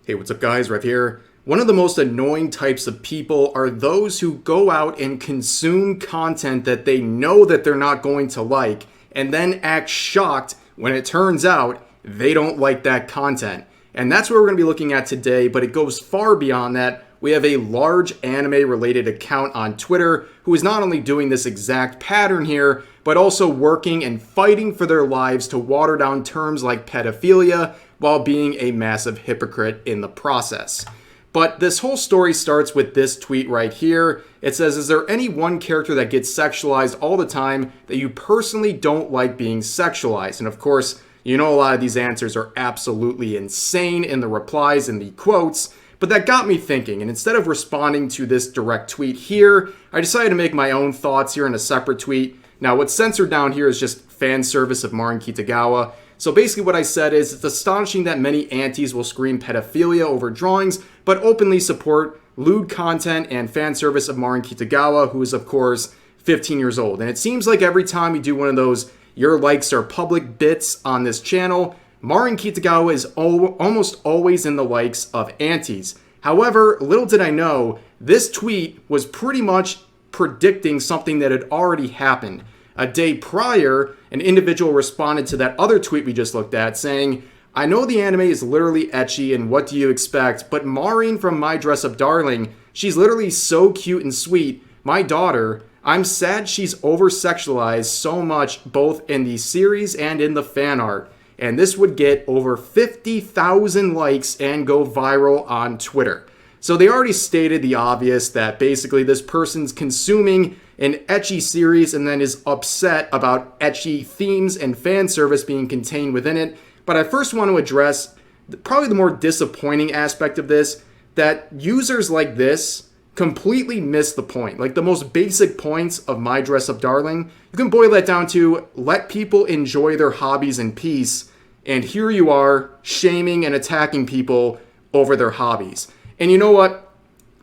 Hey, what's up guys, Rev here. One of the most annoying types of people are those who go out and consume content that they know that they're not going to like and then act shocked when it turns out they don't like that content. And that's what we're going to be looking at today, but it goes far beyond that. We have a large anime related account on Twitter who is not only doing this exact pattern here, but also working and fighting for their lives to water down terms like pedophilia while being a massive hypocrite in the process. But this whole story starts with this tweet right here. It says, is there any one character that gets sexualized all the time that you personally don't like being sexualized? And of course, you know a lot of these answers are absolutely insane in the replies and the quotes, but that got me thinking, and instead of responding to this direct tweet here, I decided to make my own thoughts here in a separate tweet. Now, what's censored down here is just fan service of Marin Kitagawa. So basically what I said is, it's astonishing that many aunties will scream pedophilia over drawings, but openly support lewd content and fan service of Marin Kitagawa, who is of course 15 years old. And it seems like every time we do one of those your likes are public bits on this channel, Marin Kitagawa is almost always in the likes of aunties. However, little did I know, this tweet was pretty much predicting something that had already happened. A day prior, an individual responded to that other tweet we just looked at saying, I know the anime is literally ecchi and what do you expect, but Maureen from My Dress Up Darling, she's literally so cute and sweet. My daughter, I'm sad she's over-sexualized so much both in the series and in the fan art. And this would get over 50,000 likes and go viral on Twitter. So they already stated the obvious that basically this person's consuming an ecchi series and then is upset about ecchi themes and fan service being contained within it. But I first want to address probably the more disappointing aspect of this, that users like this completely miss the point. Like the most basic points of My Dress Up Darling, you can boil that down to let people enjoy their hobbies in peace, and here you are shaming and attacking people over their hobbies. And you know what?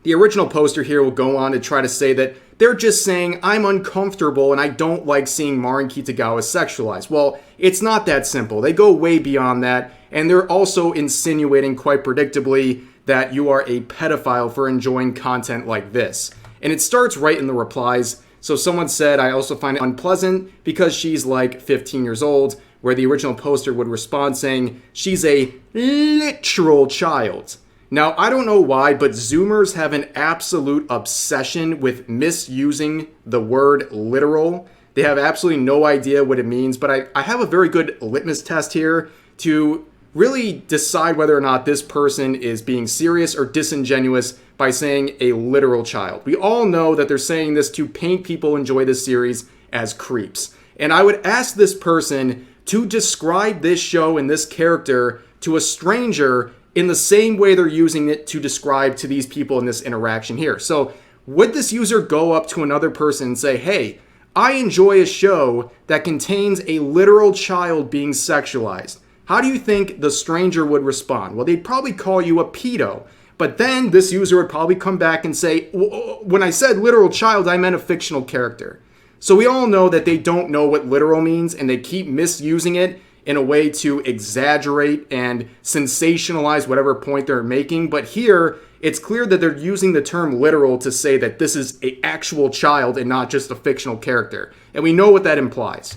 The original poster here will go on to try to say that they're just saying, I'm uncomfortable and I don't like seeing Marin Kitagawa sexualized. Well, it's not that simple. They go way beyond that, and they're also insinuating quite predictably that you are a pedophile for enjoying content like this. And it starts right in the replies. So someone said, I also find it unpleasant because she's like 15 years old, where the original poster would respond saying, she's a literal child. Now, I don't know why, but Zoomers have an absolute obsession with misusing the word literal. They have absolutely no idea what it means, but I have a very good litmus test here to really decide whether or not this person is being serious or disingenuous by saying a literal child. We all know that they're saying this to paint people enjoy this series as creeps. And I would ask this person to describe this show and this character to a stranger in the same way they're using it to describe to these people in this interaction here. So would this user go up to another person and say, hey, I enjoy a show that contains a literal child being sexualized? How do you think the stranger would respond? Well, they'd probably call you a pedo. But then this user would probably come back and say, when I said literal child, I meant a fictional character. So we all know that they don't know what literal means, and they keep misusing it in a way to exaggerate and sensationalize whatever point they're making. But here, it's clear that they're using the term literal to say that this is an actual child and not just a fictional character. And we know what that implies.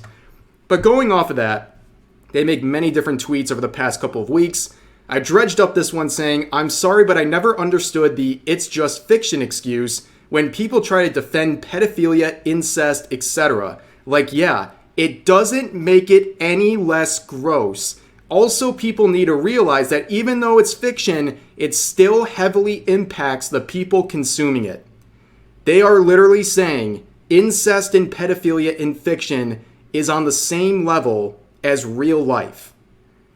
But going off of that, they make many different tweets over the past couple of weeks. I dredged up this one saying, I'm sorry, but I never understood the it's just fiction excuse when people try to defend pedophilia, incest, etc. Like, yeah, it doesn't make it any less gross. Also, people need to realize that even though it's fiction, it still heavily impacts the people consuming it. They are literally saying incest and pedophilia in fiction is on the same level as real life.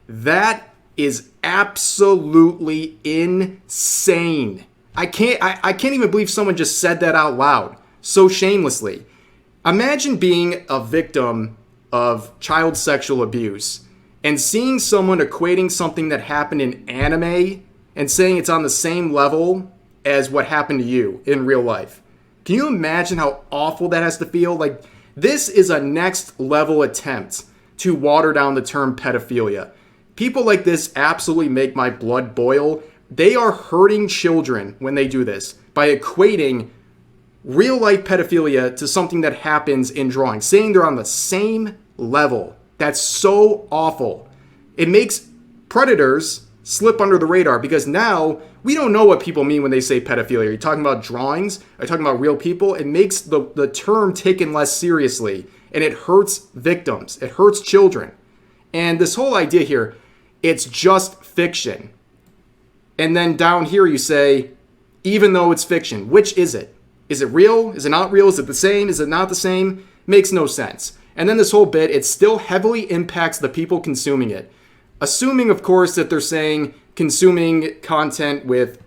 That is absolutely insane. I can't even believe someone just said that out loud so shamelessly. Imagine being a victim of child sexual abuse and seeing someone equating something that happened in anime and saying it's on the same level as what happened to you in real life. Can you imagine how awful that has to feel? Like, this is a next level attempt to water down the term pedophilia. People like this absolutely make my blood boil. they are hurting children when they do this by equating real life pedophilia to something that happens in drawing, saying they're on the same level. That's so awful. It makes predators slip under the radar because now we don't know what people mean when they say pedophilia. Are you talking about drawings? Are you talking about real people? It makes the term taken less seriously, and it hurts victims. It hurts children. And this whole idea here, it's just fiction. And then down here you say, even though it's fiction, which is it? Is it real? Is it not real? Is it the same? Is it not the same? Makes no sense. And then this whole bit, it still heavily impacts the people consuming it. Assuming, of course, that they're saying consuming content with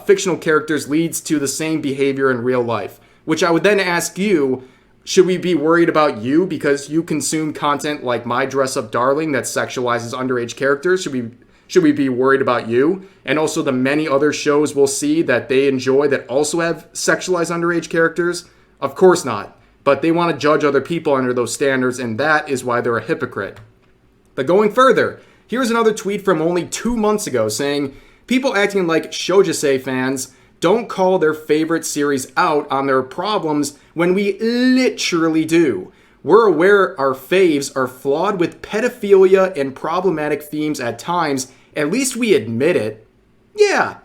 fictional characters leads to the same behavior in real life. Which I would then ask you, should we be worried about you because you consume content like My Dress-Up Darling that sexualizes underage characters? Should we be worried about you? And also the many other shows we'll see that they enjoy that also have sexualized underage characters? Of course not. But they want to judge other people under those standards, and that is why they're a hypocrite. But going further, here's another tweet from only 2 months ago saying, people acting like Shoujisei fans don't call their favorite series out on their problems when we literally do. We're aware our faves are flawed with pedophilia and problematic themes at times. At least we admit it. Yeah.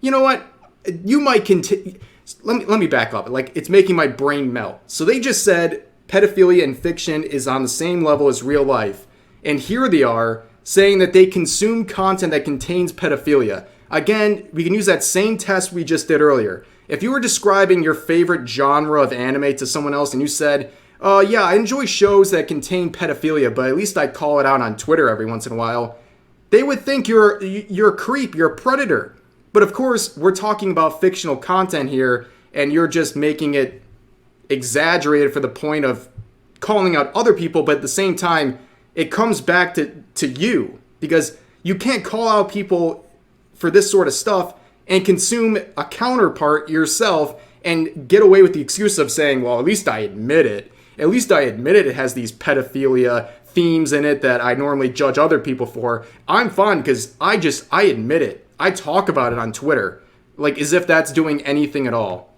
You know what? You might continue. Let me back up. Like, it's making my brain melt. So they just said pedophilia and fiction is on the same level as real life. And here they are saying that they consume content that contains pedophilia. Again, we can use that same test we just did earlier. If you were describing your favorite genre of anime to someone else and you said, yeah, I enjoy shows that contain pedophilia, but at least I call it out on Twitter every once in a while, they would think you're a creep, you're a predator. But of course, we're talking about fictional content here, and you're just making it exaggerated for the point of calling out other people, but at the same time, it comes back to you, because you can't call out people for this sort of stuff and consume a counterpart yourself and get away with the excuse of saying, well, at least I admit it. At least I admit it has these pedophilia themes in it that I normally judge other people for. I'm fine because I admit it. I talk about it on Twitter, like as if that's doing anything at all.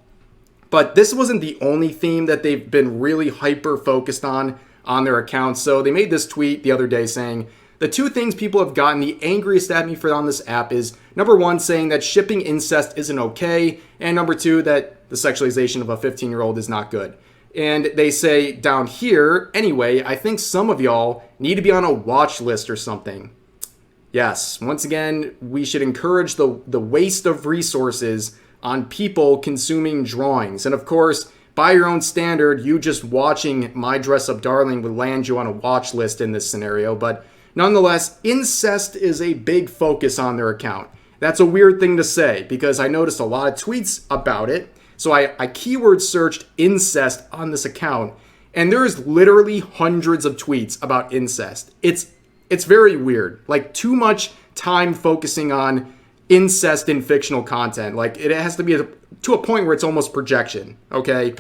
But this wasn't the only theme that they've been really hyper focused on their accounts. So they made this tweet the other day saying, the 2 things people have gotten the angriest at me for on this app is, number 1, saying that shipping incest isn't okay, and number 2, that the sexualization of a 15-year-old is not good. And they say down here, anyway, I think some of y'all need to be on a watch list or something. Yes, once again, we should encourage the waste of resources on people consuming drawings. And of course, by your own standard, you just watching My Dress-Up Darling would land you on a watch list in this scenario. But nonetheless, incest is a big focus on their account. That's a weird thing to say because I noticed a lot of tweets about it. So I keyword searched incest on this account, and there's literally hundreds of tweets about incest. It's very weird. Like, too much time focusing on incest in fictional content. Like, it has to be to a point where it's almost projection, okay?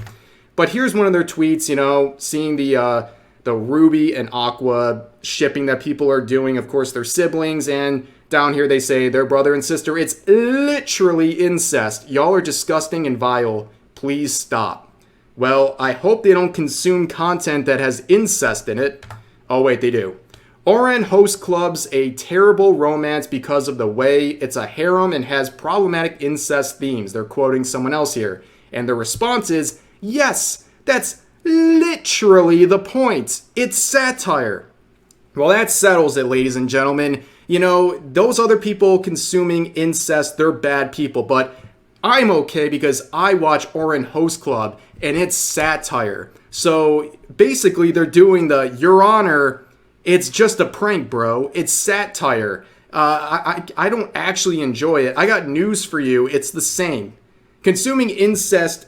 But here's one of their tweets, you know, seeing the Ruby and Aqua shipping that people are doing. Of course, they're siblings, and down here they say they're brother and sister. It's literally incest. Y'all are disgusting and vile. Please stop. Well, I hope they don't consume content that has incest in it. Oh, wait, they do. Oren host clubs a terrible romance because of the way it's a harem and has problematic incest themes. They're quoting someone else here. And the response is, yes, that's literally the point. It's satire. Well, that settles it, ladies and gentlemen. You know, those other people consuming incest, they're bad people. But I'm okay because I watch Oren Host Club and it's satire. So basically they're doing the, Your Honor, it's just a prank, bro. It's satire. I don't actually enjoy it. I got news for you. It's the same. Consuming incest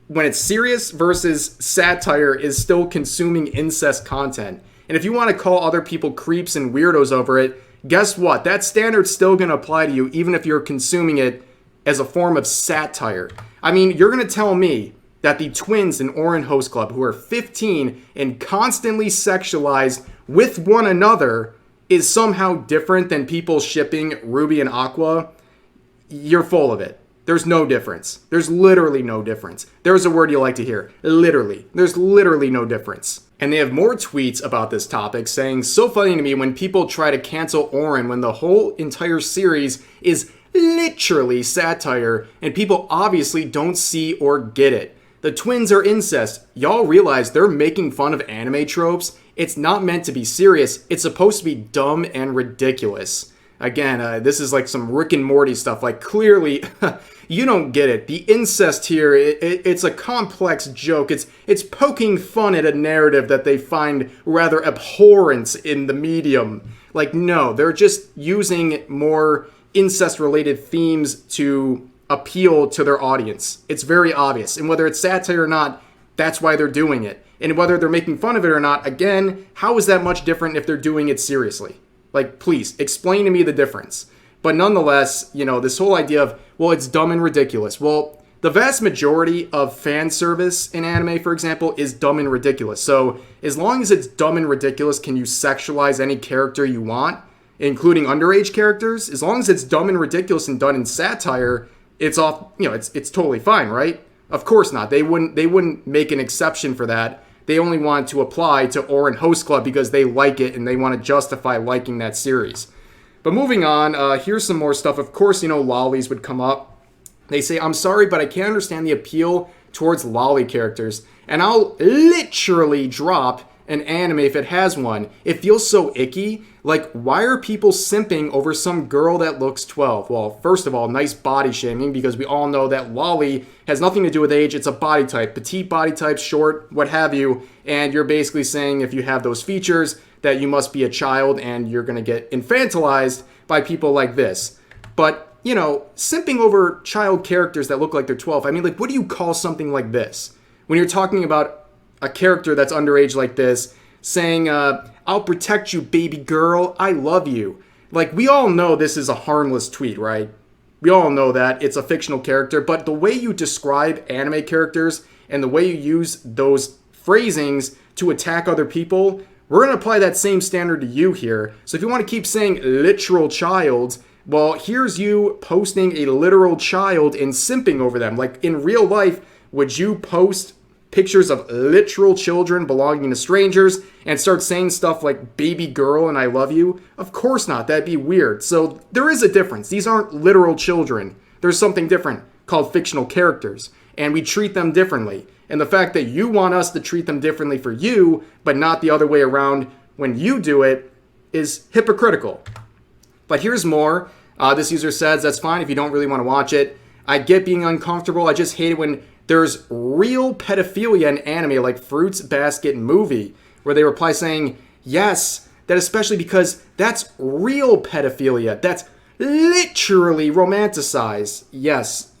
when it's serious versus satire is still consuming incest content. And if you want to call other people creeps and weirdos over it, guess what? That standard's still going to apply to you even if you're consuming it as a form of satire. I mean, you're going to tell me that the twins in Oren Host Club, who are 15 and constantly sexualized with one another, is somehow different than people shipping Ruby and Aqua? you're full of it. There's no difference. There's literally no difference. There's a word you like to hear. Literally. There's literally no difference. And they have more tweets about this topic saying, so funny to me when people try to cancel Oren when the whole entire series is literally satire and people obviously don't see or get it. The twins are incest. Y'all realize they're making fun of anime tropes? It's not meant to be serious. It's supposed to be dumb and ridiculous. Again, this is like some Rick and Morty stuff. Like, clearly, you don't get it. The incest here, it's a complex joke. It's poking fun at a narrative that they find rather abhorrent in the medium. Like, no, they're just using more incest-related themes to appeal to their audience. It's very obvious. And whether it's satire or not, that's why they're doing it. And whether they're making fun of it or not, again, how is that much different if they're doing it seriously? Like, please, explain to me the difference. But nonetheless, this whole idea of, well, it's dumb and ridiculous. Well, the vast majority of fan service in anime, for example, is dumb and ridiculous. So as long as it's dumb and ridiculous, can you sexualize any character you want, including underage characters? As long as it's dumb and ridiculous and done in satire, it's off, it's totally fine, right? Of course not. They wouldn't make an exception for that. They only want to apply to Oren Host Club because they like it and they want to justify liking that series. But moving on, here's some more stuff. Of course, lollies would come up. They say, I'm sorry, but I can't understand the appeal towards lolly characters. And I'll literally drop an anime if it has one. It feels so icky. Like, why are people simping over some girl that looks 12? Well, first of all, nice body shaming, because we all know that lolly has nothing to do with age. It's a body type, petite body type, short, what have you. And you're basically saying if you have those features that you must be a child and you're going to get infantilized by people like this. But, simping over child characters that look like they're 12, I mean, like, what do you call something like this? When you're talking about a character that's underage like this, saying, I'll protect you, baby girl, I love you. Like, we all know this is a harmless tweet, right? We all know that. It's a fictional character, but the way you describe anime characters and the way you use those phrasings to attack other people, we're going to apply that same standard to you here. So if you want to keep saying literal child, well, here's you posting a literal child and simping over them. Like, in real life, would you post pictures of literal children belonging to strangers and start saying stuff like baby girl and I love you? Of course not. That'd be weird. So there is a difference. These aren't literal children. There's something different called fictional characters, and we treat them differently. And the fact that you want us to treat them differently for you, but not the other way around when you do it, is hypocritical. But here's more. This user says, that's fine if you don't really want to watch it. I get being uncomfortable. I just hate it when there's real pedophilia in anime like Fruits Basket Movie, where they reply saying, yes, that especially because that's real pedophilia. That's literally romanticized. Yes.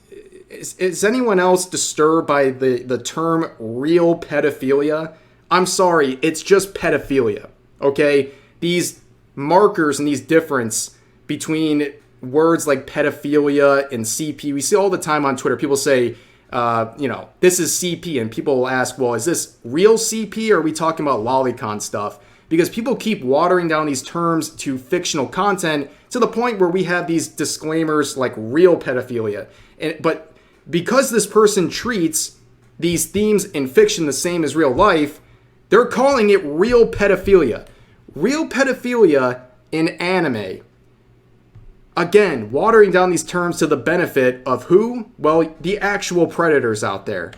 Is anyone else disturbed by the term real pedophilia? I'm sorry, it's just pedophilia, okay? These markers and these difference between words like pedophilia and CP, we see all the time on Twitter. People say, this is CP, and people will ask, well, is this real CP or are we talking about lolicon stuff? Because people keep watering down these terms to fictional content to the point where we have these disclaimers like real pedophilia. But because this person treats these themes in fiction the same as real life, they're calling it real pedophilia. Real pedophilia in anime. Again, watering down these terms to the benefit of who? Well, the actual predators out there.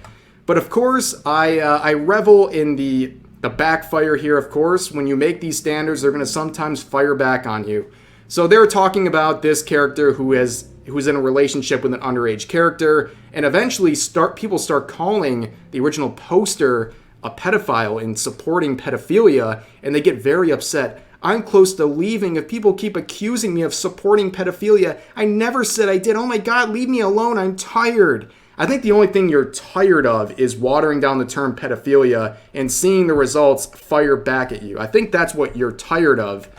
But of course, I revel in the backfire here, of course. When you make these standards, they're going to sometimes fire back on you. So they're talking about this character who's in a relationship with an underage character, and eventually people start calling the original poster a pedophile and supporting pedophilia, and they get very upset. I'm close to leaving if people keep accusing me of supporting pedophilia. I never said I did. Oh my God, leave me alone. I'm tired. I think the only thing you're tired of is watering down the term pedophilia and seeing the results fire back at you. I think that's what you're tired of.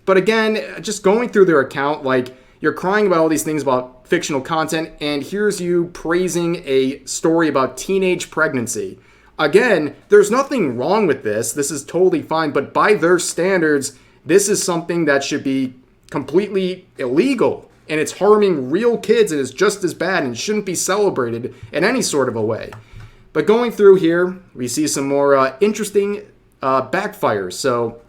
But again, just going through their account, like, you're crying about all these things about fictional content, and here's you praising a story about teenage pregnancy. Again, there's nothing wrong with this. This is totally fine, but by their standards, this is something that should be completely illegal. and it's harming real kids and is just as bad and shouldn't be celebrated in any sort of a way. But going through here, we see some more interesting backfires. So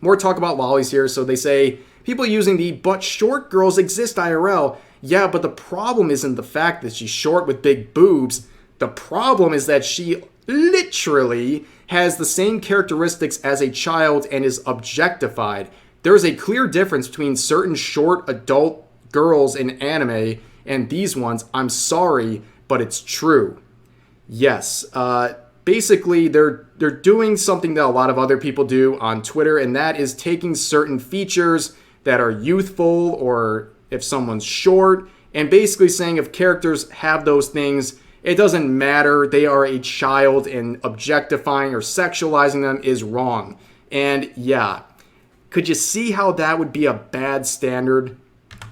more talk about lollies here. So they say, people using the "but short girls exist IRL." Yeah, but the problem isn't the fact that she's short with big boobs. The problem is that she literally has the same characteristics as a child and is objectified. There is a clear difference between certain short adult girls in anime and these ones. I'm sorry, but it's true. Yes, basically they're doing something that a lot of other people do on Twitter, and that is taking certain features that are youthful, or if someone's short, and basically saying if characters have those things, it doesn't matter, they are a child, and objectifying or sexualizing them is wrong. And yeah, could you see how that would be a bad standard?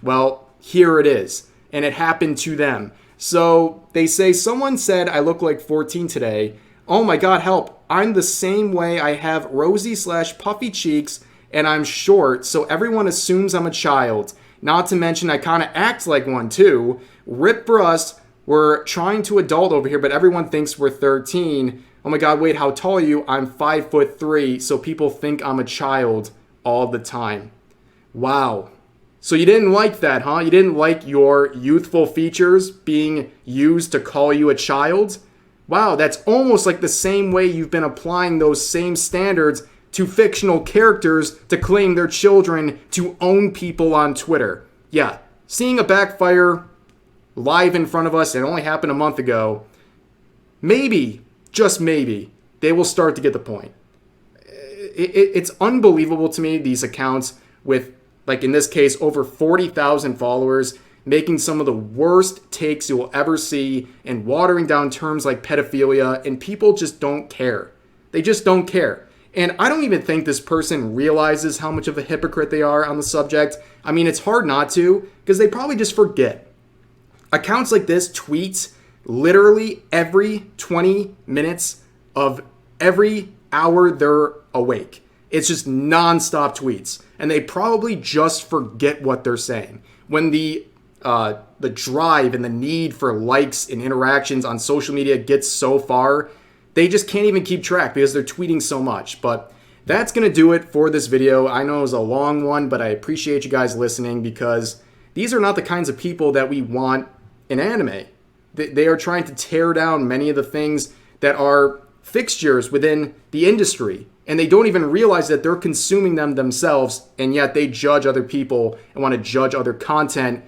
Well, here it is, and it happened to them. So they say, someone said I look like 14 today. Oh my god, help. I'm the same way. I have rosy/puffy cheeks and I'm short, so everyone assumes I'm a child. Not to mention I kind of act like one too. Rip for us. We're trying to adult over here, but everyone thinks we're 13. Oh my god, wait, how tall are you? I'm 5'3", so people think I'm a child all the time. Wow. So you didn't like that, huh? You didn't like your youthful features being used to call you a child? Wow, that's almost like the same way you've been applying those same standards to fictional characters to claim they're children to own people on Twitter. Yeah, seeing a backfire live in front of us, it only happened a month ago, maybe, just maybe, they will start to get the point. It's unbelievable to me, these accounts with, like in this case, over 40,000 followers, making some of the worst takes you will ever see and watering down terms like pedophilia, and people just don't care. They just don't care. And I don't even think this person realizes how much of a hypocrite they are on the subject. I mean, it's hard not to, because they probably just forget. Accounts like this tweet literally every 20 minutes of every hour they're awake. It's just non-stop tweets. And they probably just forget what they're saying. When the drive and the need for likes and interactions on social media gets so far, they just can't even keep track because they're tweeting so much. But that's going to do it for this video. I know it was a long one, but I appreciate you guys listening, because these are not the kinds of people that we want in anime. They are trying to tear down many of the things that are fixtures within the industry, and they don't even realize that they're consuming them themselves, and yet they judge other people and want to judge other content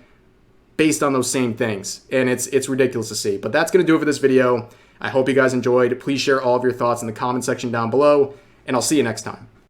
based on those same things. And it's ridiculous to see. But that's going to do it for this video. I hope you guys enjoyed. Please share all of your thoughts in the comment section down below, and I'll see you next time.